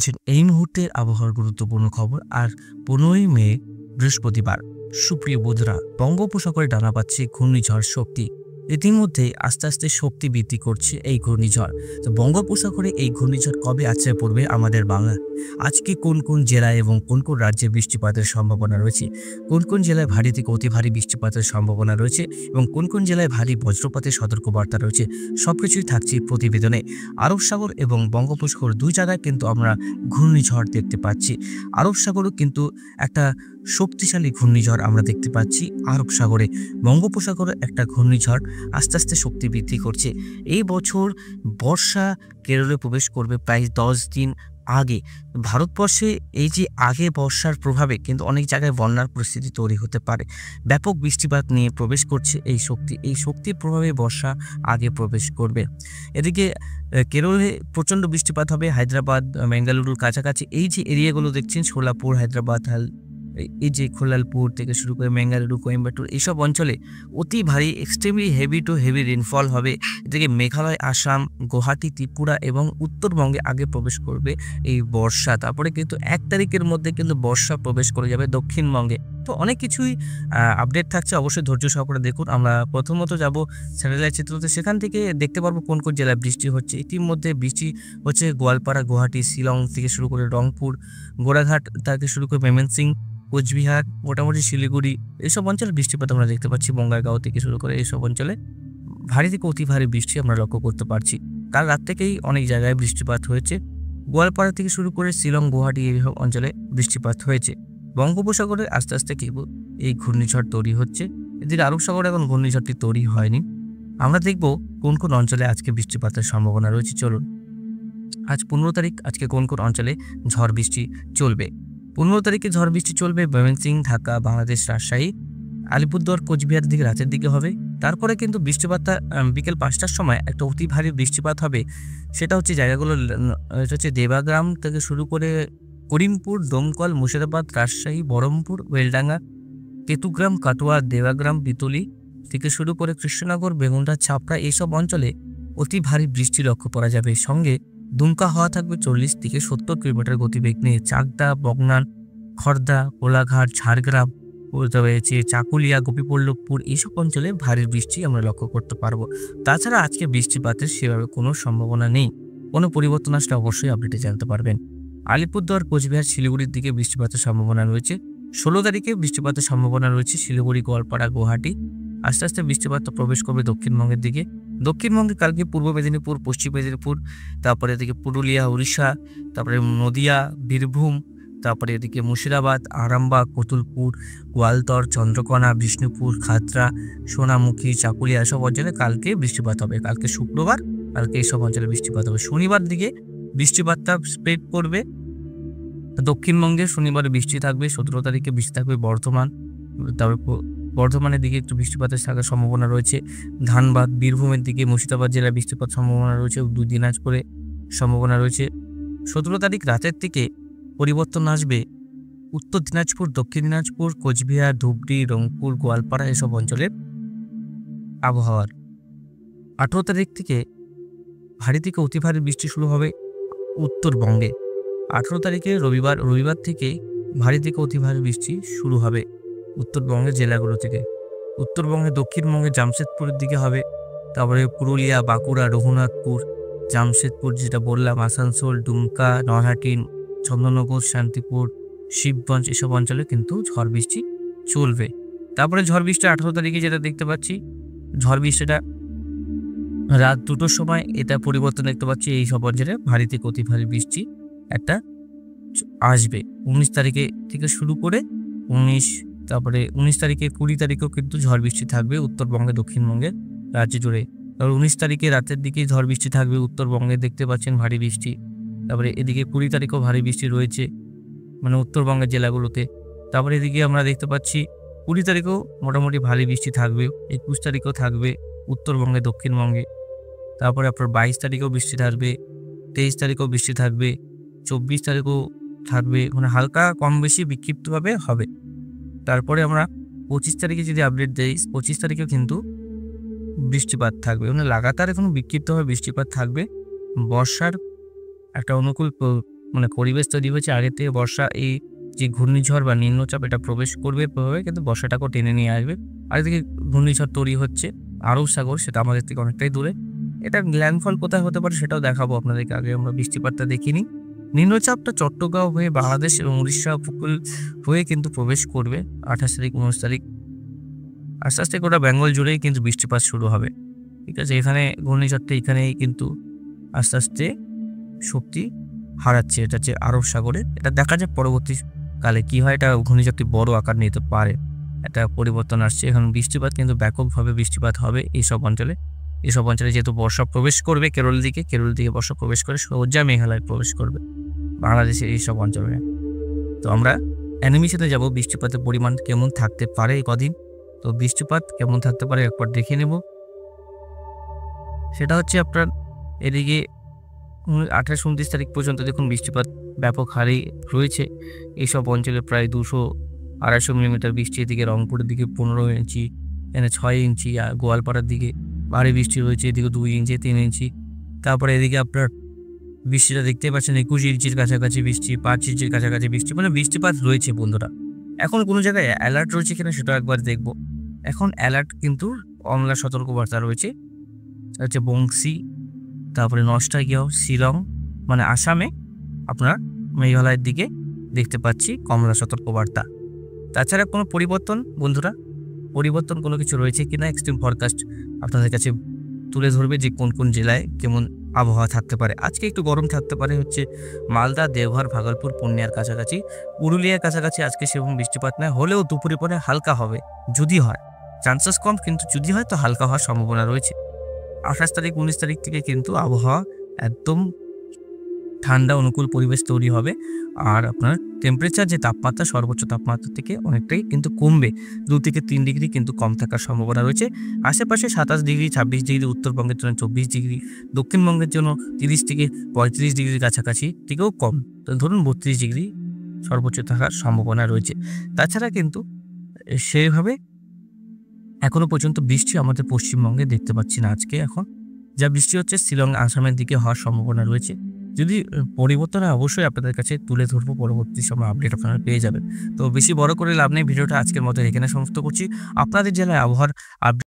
দেখছেন এই মুহূর্তের আবহাওয়ার গুরুত্বপূর্ণ খবর। আর 15ই মে বৃহস্পতিবার। সুপ্রিয় বন্ধুরা, বঙ্গোপসাগরে ডানা পাচ্ছে ঘূর্ণিঝড় শক্তি। ইতিমধ্যেই আস্তে আস্তে শক্তি বৃদ্ধি করছে এই ঘূর্ণিঝড়। তো বঙ্গোপসাগরে এই ঘূর্ণিঝড় কবে আছড়ে পড়বে আমাদের বাংলা? আজকে কোন কোন জেলায় এবং কোন কোন রাজ্যে বৃষ্টিপাতের সম্ভাবনা রয়েছে, কোন কোন জেলায় ভারী থেকে অতি ভারী বৃষ্টিপাতের সম্ভাবনা রয়েছে এবং কোন কোন জেলায় ভারী বজ্রপাতের সতর্কবার্তা রয়েছে, সবকিছুই থাকছে প্রতিবেদনে। আরব সাগর এবং বঙ্গোপসাগর দুই জায়গায় কিন্তু আমরা ঘূর্ণিঝড় দেখতে পাচ্ছি। আরব সাগরও কিন্তু একটা শক্তিশালী ঘূর্ণিঝড় আমরা দেখতে পাচ্ছি আরব সাগরে। বঙ্গোপসাগরে একটা ঘূর্ণিঝড় আস্তে আস্তে শক্তি বৃদ্ধি করছে। এই বছর বর্ষা কেরলে প্রবেশ করবে প্রায় 10 দিন আগে। ভারতবর্ষে এই যে আগে বর্ষার প্রভাবে কিন্তু অনেক জায়গায় বন্যার পরিস্থিতি তৈরি হতে পারে। ব্যাপক বৃষ্টিপাত নিয়ে প্রবেশ করছে এই শক্তির প্রভাবে বর্ষা আগে প্রবেশ করবে। এদিকে কেরলে প্রচণ্ড বৃষ্টিপাত হবে। হায়দ্রাবাদ, বেঙ্গালুরুর কাছাকাছি এই যে এরিয়াগুলো দেখছেন, সোলাপুর, হায়দ্রাবাদ, এই যে খোলালপুর থেকে শুরু করে বেঙ্গালুরু, কোয়েম্বাটুর, এইসব অঞ্চলে অতি ভারী extremely heavy two heavy rainfall হবে। এদিকে মেঘালয়, আসাম, গুয়াহাটি, ত্রিপুরা এবং উত্তরবঙ্গে আগে প্রবেশ করবে এই বর্ষা। তারপরে কিন্তু 1 তারিখের মধ্যে কিন্তু বর্ষা প্রবেশ করে যাবে দক্ষিণবঙ্গে। তো অনেক কিছুই আপডেট থাকছে, অবশ্যই ধৈর্য সহকারে দেখুন। আমরা প্রথমত যাব স্যাটেলাইট চিত্রতে, সেখান থেকে দেখতে পারবো কোন কোন জেলায় বৃষ্টি হচ্ছে। ইতিমধ্যে বৃষ্টি হচ্ছে গোয়ালপাড়া, গুয়াহাটি, শিলং থেকে শুরু করে রংপুর, গোড়াঘাট থেকে শুরু করে ময়মনসিংহ, কোচবিহার, মোটামুটি শিলিগুড়ি, এইসব অঞ্চলে বৃষ্টিপাত আমরা দেখতে পাচ্ছি। বঙ্গাইগাঁও থেকে শুরু করে এইসব অঞ্চলে ভারী থেকে অতি ভারী বৃষ্টি আমরা লক্ষ্য করতে পারছি। কাল রাত থেকেই অনেক জায়গায় বৃষ্টিপাত হয়েছে। গোয়ালপাড়া থেকে শুরু করে শিলং, গুয়াহাটি এইসব অঞ্চলে বৃষ্টিপাত হয়েছে। বঙ্গোপসাগরে আস্তে আস্তে কিন্তু এই ঘূর্ণিঝড় তৈরি হচ্ছে। এদিকে আরব সাগরে এখন ঘূর্ণিঝড়টি তৈরি হয়নি। আমরা দেখব কোন কোন অঞ্চলে আজকে বৃষ্টিপাতের সম্ভাবনা রয়েছে। চলুন, আজ 15 তারিখ, আজকে কোন কোন অঞ্চলে ঝড় বৃষ্টি চলবে। 15 তারিখে ঝড় বৃষ্টি চলবে ময়মনসিংহ, ঢাকা, বাংলাদেশ, রাজশাহী, আলিপুরদুয়ার, কোচবিহার দিকে রাতের দিকে হবে। তারপরে কিন্তু বৃষ্টিপাতটা বিকেল 5টার সময় একটা অতি ভারী বৃষ্টিপাত হবে। সেটা হচ্ছে জায়গাগুলো হচ্ছে দেবাগ্রাম থেকে শুরু করে করিমপুর, দমকল, মুর্শিদাবাদ, রাজশাহী, বহরমপুর, বেলডাঙ্গা, কেতুগ্রাম, কাটোয়া, দেবাগ্রাম, বিতলি থেকে শুরু করে কৃষ্ণনগর, বেগুনডা, ছাপড়া, এইসব অঞ্চলে অতি ভারী বৃষ্টি লক্ষ্য করা যাবে। সঙ্গে দুমকা হওয়া থাকবে 40 থেকে 70 কিলোমিটার গতিবেগ নিয়ে। চাকদা, বগনান, খড়দা, কোলাঘাট, ঝাড়গ্রাম, চাকুলিয়া, গোপীবল্লভপুর, এইসব অঞ্চলে ভারী বৃষ্টি আমরা লক্ষ্য করতে পারবো। তাছাড়া আজকে বৃষ্টিপাতের সেভাবে কোনো সম্ভাবনা নেই। কোনো পরিবর্তন আসলে অবশ্যই আপডেটে জানতে পারবেন। আলিপুরদুয়ার, কোচবিহার, শিলিগুড়ির দিকে বৃষ্টিপাতের সম্ভাবনা রয়েছে। 16 তারিখে বৃষ্টিপাতের সম্ভাবনা রয়েছে শিলিগুড়ি, গোয়ালপাড়া, গুয়াহাটি। আস্তে আস্তে বৃষ্টিপাত প্রবেশ করবে দক্ষিণবঙ্গের দিকে। দক্ষিণবঙ্গে কালকে পূর্ব মেদিনীপুর, পশ্চিম মেদিনীপুর, তারপরে এদিকে পুরুলিয়া, উড়িষ্যা, তারপরে নদিয়া, বীরভূম, তারপরে এদিকে মুর্শিদাবাদ, আরামবাগ, কতুলপুর, গোয়ালতর, চন্দ্রকোনা, বিষ্ণুপুর, খাতড়া, সোনামুখী, চাকুলিয়া, এসব অঞ্চলে কালকে বৃষ্টিপাত হবে। কালকে শুক্রবার, কালকে এইসব অঞ্চলে বৃষ্টিপাত হবে। শনিবার দিকে বৃষ্টিপাতটা স্প্রেড করবে দক্ষিণবঙ্গে। শনিবারে বৃষ্টি থাকবে। 17 তারিখে বৃষ্টি থাকবে বর্ধমান, তারপর বর্ধমানের দিকে একটু বৃষ্টিপাতের থাকার সম্ভাবনা রয়েছে। ধানবাদ, বীরভূমের দিকে, মুর্শিদাবাদ জেলায় বৃষ্টিপাত সম্ভাবনা রয়েছে। 2 দিনাজপুরে সম্ভাবনা রয়েছে। 17 তারিখ রাতের থেকে পরিবর্তন আসবে উত্তর দিনাজপুর, দক্ষিণ দিনাজপুর, কোচবিহার, ধুবড়ি, রংপুর, গোয়ালপাড়া, এসব অঞ্চলের আবহাওয়ার। 18 তারিখ থেকে ভারী থেকে অতি ভারী বৃষ্টি শুরু হবে উত্তরবঙ্গে। 18 তারিখে রবিবার থেকে ভারী থেকে অতি ভারী বৃষ্টি শুরু হবে উত্তরবঙ্গের জেলাগুলো থেকে। উত্তরবঙ্গে দক্ষিণবঙ্গে জামশেদপুরের দিকে হবে। তারপরে পুরুলিয়া, বাঁকুড়া, রঘুনাথপুর, জামশেদপুর যেটা বললাম, আসানসোল, দুমকা, নরহাটি, চন্দননগর, শান্তিপুর, শিবগঞ্জ, এসব অঞ্চলে কিন্তু ঝড় বৃষ্টি চলবে। তারপরে ঝড় বৃষ্টি 18 তারিখে যেটা দেখতে পাচ্ছি, ঝড় বৃষ্টিটা রাত 2টোর সময় এটা পরিবর্তন দেখতে পাচ্ছি। এই সব অঞ্চলে ভারী থেকে অতি ভারী বৃষ্টি একটা আসবে 19 তারিখে থেকে শুরু করে 19 তারিখে 20 তারিখেও কিন্তু ঝড় বৃষ্টি থাকবে উত্তরবঙ্গে, দক্ষিণবঙ্গের রাজ্য জুড়ে। তারপর 19 তারিখে রাতের দিকেই ঝড় বৃষ্টি থাকবে উত্তরবঙ্গে, দেখতে পাচ্ছেন ভারী বৃষ্টি। তারপরে এদিকে 20 তারিখেও ভারী বৃষ্টি রয়েছে, মানে উত্তরবঙ্গের জেলাগুলোতে। তারপরে এদিকে আমরা দেখতে পাচ্ছি 20 তারিখেও মোটামুটি ভারী বৃষ্টি থাকবে। 21 তারিখেও থাকবে উত্তরবঙ্গে, দক্ষিণবঙ্গে। তারপরে আপনার 22 তারিখেও বৃষ্টি থাকবে, 23 তারিখেও বৃষ্টি থাকবে, 24 তারিখেও থাকবে, মানে হালকা কম বেশি বিক্ষিপ্তভাবে হবে। তারপরে আমরা 25 তারিখে যদি আপডেট দেই, 25 তারিখেও কিন্তু বৃষ্টিপাত থাকবে, মানে লাগাতার এখন বিক্ষিপ্তভাবে বৃষ্টিপাত থাকবে। বর্ষার একটা অনুকূল মানে পরিবেশ তৈরি হয়েছে আগে থেকে। বর্ষা এই যে ঘূর্ণিঝড় বা নিম্নচাপ এটা প্রবেশ করবে কিন্তু বর্ষাটাকেও টেনে নিয়ে আসবে। আরেকদিকে ঘূর্ণিঝড় তৈরি হচ্ছে আরব সাগর, সেটা আমাদের থেকে অনেকটাই দূরে। এটা ল্যান্ডফল কোথায় হতে পারে সেটাও দেখাবো আপনাদেরকে। আগে আমরা বৃষ্টিপাতটা দেখিনি। নিম্নচাপটা চট্টগ্রাম হয়ে বাংলাদেশ এবং উড়িষ্যা উপকূল হয়ে কিন্তু প্রবেশ করবে 28 তারিখ 29 তারিখ। আস্তে আস্তে গোটা বেঙ্গল জুড়েই কিন্তু বৃষ্টিপাত শুরু হবে। ঠিক আছে, এখানে ঘূর্ণিঝড়টা এখানেই কিন্তু আস্তে আস্তে শক্তি হারাচ্ছে। এটা হচ্ছে আরব সাগরে। এটা দেখা যায় পরবর্তীকালে কি হয়, এটা ঘূর্ণিঝড়টি বড় আকার নিতে পারে। একটা পরিবর্তন আসছে এখন। বৃষ্টিপাত কিন্তু ব্যাপকভাবে বৃষ্টিপাত হবে এইসব অঞ্চলে। এসব অঞ্চলে যেহেতু বর্ষা প্রবেশ করবে কেরল দিকে বর্ষা প্রবেশ করে সোজা মেঘালয় প্রবেশ করবে বাংলাদেশের এইসব অঞ্চলে। তো আমরা অ্যানিমেশনে যাব বৃষ্টিপাতের পরিমাণ কেমন থাকতে পারে কদিন। তো বৃষ্টিপাত কেমন থাকতে পারে একবার দেখে নেব। সেটা হচ্ছে আপনার এদিকে 28-29 তারিখ পর্যন্ত দেখুন বৃষ্টিপাত ব্যাপক হারে রয়েছে। এইসব অঞ্চলে প্রায় 200-250 মিলিমিটার বৃষ্টি। এদিকে রংপুরের দিকে 15 ইঞ্চি, এখানে 6 ইঞ্চি, আর গোয়ালপাড়ার দিকে ভারী বৃষ্টি রয়েছে, এদিকে 2 ইঞ্চি 3 ইঞ্চি। তারপরে এদিকে আপনার বৃষ্টিটা দেখতে পাচ্ছেন 21 ইঞ্চির কাছাকাছি বৃষ্টি, 5 ইঞ্চির কাছাকাছি বৃষ্টি, মানে বৃষ্টিপাত রয়েছে বন্ধুরা। এখন কোনো জায়গায় অ্যালার্ট রয়েছে কিনা সেটা একবার দেখব। এখন অ্যালার্ট কিন্তু কমলা সতর্কবার্তা রয়েছে হচ্ছে বংশী, তারপরে নস্টাগিয়া, শিলং, মানে আসামে আপনার মেঘালয়ের দিকে দেখতে পাচ্ছি কমলা সতর্কবার্তা। তাছাড়া কোনো পরিবর্তন বন্ধুরা, পরিবর্তন কোনো কিছু রয়েছে কিনা এক্সট্রিম ফরকাস্ট আপনাদের কাছে তুলে ধরবে যে কোন কোন জেলায় কেমন আবহাওয়া থাকতে পারে। আজকে একটু গরম থাকতে পারে হচ্ছে মালদা, দেওঘর, ভাগলপুর, পূর্ণিয়ার কাছাকাছি, পুরুলিয়ার কাছাকাছি। আজকে সেরকম বৃষ্টিপাত নয়, হলেও দুপুরে পরে হালকা হবে যদি হয়, চান্সেস কম, কিন্তু যদি হয় তো হালকা হওয়ার সম্ভাবনা রয়েছে। 28 তারিখ 19 তারিখ থেকে কিন্তু আবহাওয়া একদম ঠান্ডা অনুকূল পরিবেশ তৈরি হবে। আর আপনার টেম্পারেচার যে তাপমাত্রা সর্বোচ্চ তাপমাত্রা থেকে অনেকটাই কিন্তু কমবে, 2 থেকে 3 ডিগ্রি কিন্তু কম থাকার সম্ভাবনা রয়েছে। আশেপাশে 27 ডিগ্রি 26 ডিগ্রি, উত্তরবঙ্গের জন্য 24 ডিগ্রি, দক্ষিণবঙ্গের জন্য 30 থেকে 35 ডিগ্রির কাছাকাছি থেকেও কম, তো ধরুন 32 ডিগ্রি সর্বোচ্চ থাকার সম্ভাবনা রয়েছে। তাছাড়া কিন্তু সেইভাবে এখনো পর্যন্ত বৃষ্টি আমাদের পশ্চিমবঙ্গে দেখতে পাচ্ছি না আজকে। এখন যা বৃষ্টি হচ্ছে শিলং, আসামের দিকে হওয়ার সম্ভাবনা রয়েছে। যদি পরিবর্তন হয় অবশ্যই আপনাদের কাছে তুলে ধরবো, পরবর্তী সময় আপডেট আপনারা পেয়ে যাবেন। তো বেশি বড় করে লাভ নেই, ভিডিওটা আজকের মতো এখানে সমাপ্ত করছি। আপনাদের জেলায় আবহাওয়ার আপডেট